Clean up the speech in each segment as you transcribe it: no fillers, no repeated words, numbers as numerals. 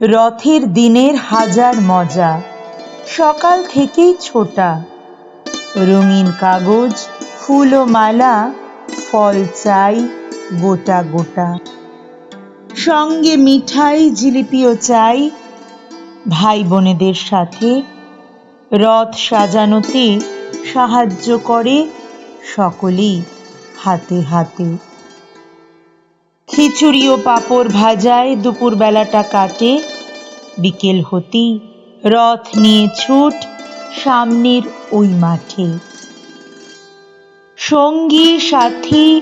রথের দিনের হাজার মজা, সকাল থেকেই ছোটা। রঙিন কাগজ, ফুল ও মালা, ফল চাই গোটা গোটা। সঙ্গে মিঠাই, জিলিপিও চাই। ভাই বোনেদের সাথে রথ সাজানোতে সাহায্য করে সকলেই হাতে হাতে। খিচুড়ি ও পাঁপড় ভাজায় দুপুর বেলাটা কাটে। বিকেল হতেই রথ নিয়ে ছুট সামনের ওই মাঠে। সঙ্গী সাথী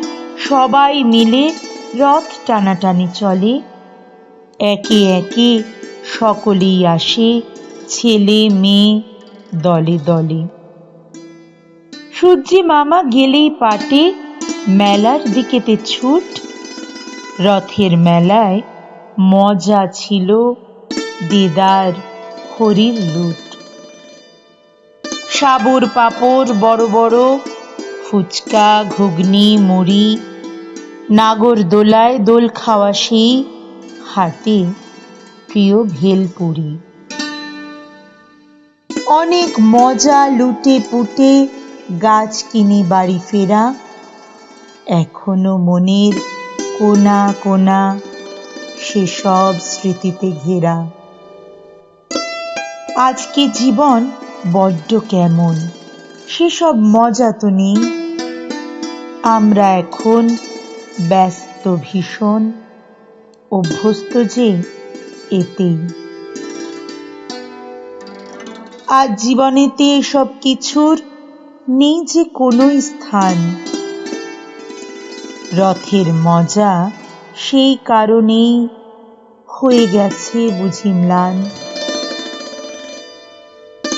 সবাই মিলে রথ টানাটানি চলে। একে একে সকলেই আসে, ছেলে মেয়ে দলে দলে। সূর্যি মামা গেলেই পাটে, মেলার দিকেতে ছুট। রথের মেলায় মজা ছিল দেদার হরির লুট। সাবুর পাঁপড় বড় বড়, ফুচকা ঘুগনি মুড়ি, নাগরদোলায় দোল খাওয়া সেই হাটে প্রিয় ভেলপুরি। অনেক মজা লুটে পুটে গাছ কিনে বাড়ি ফেরা, এখনো মনের কোনা কোনা সেসব স্মৃতিতে ঘেরা। আজকে জীবন বড্ড কেমন, সেসব মজা তো নেই। আমরা এখন ব্যস্ত ভীষণ, অভ্যস্ত যে এতেই। আজ জীবনেতে এসব কিছুর নেই যে কোনো স্থান। রথের মজা সেই কারণেই হয়ে গেছে বুঝি ম্লান।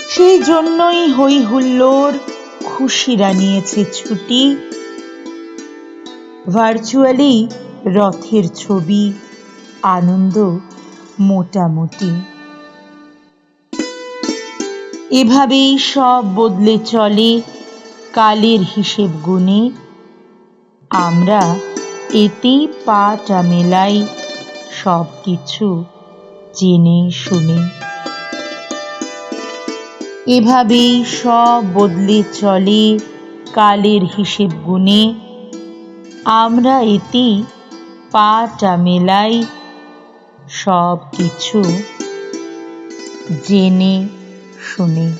সেই জন্যই হই হুল্লোড়, খুশিরা নিয়েছে ছুটি। ভার্চুয়ালি রথের ছবি, আনন্দ মোটামুটি। এভাবেই সব বদলে চলে কালের হিসেব গুনে। আমরা এতেই পাটা মেলাই সব কিছু জেনে শুনে। এভাবেই সব বদলে চলে কালের হিসেব গুনে। আমরা এতেই পাটা মেলাই সব কিছু জেনে শুনে।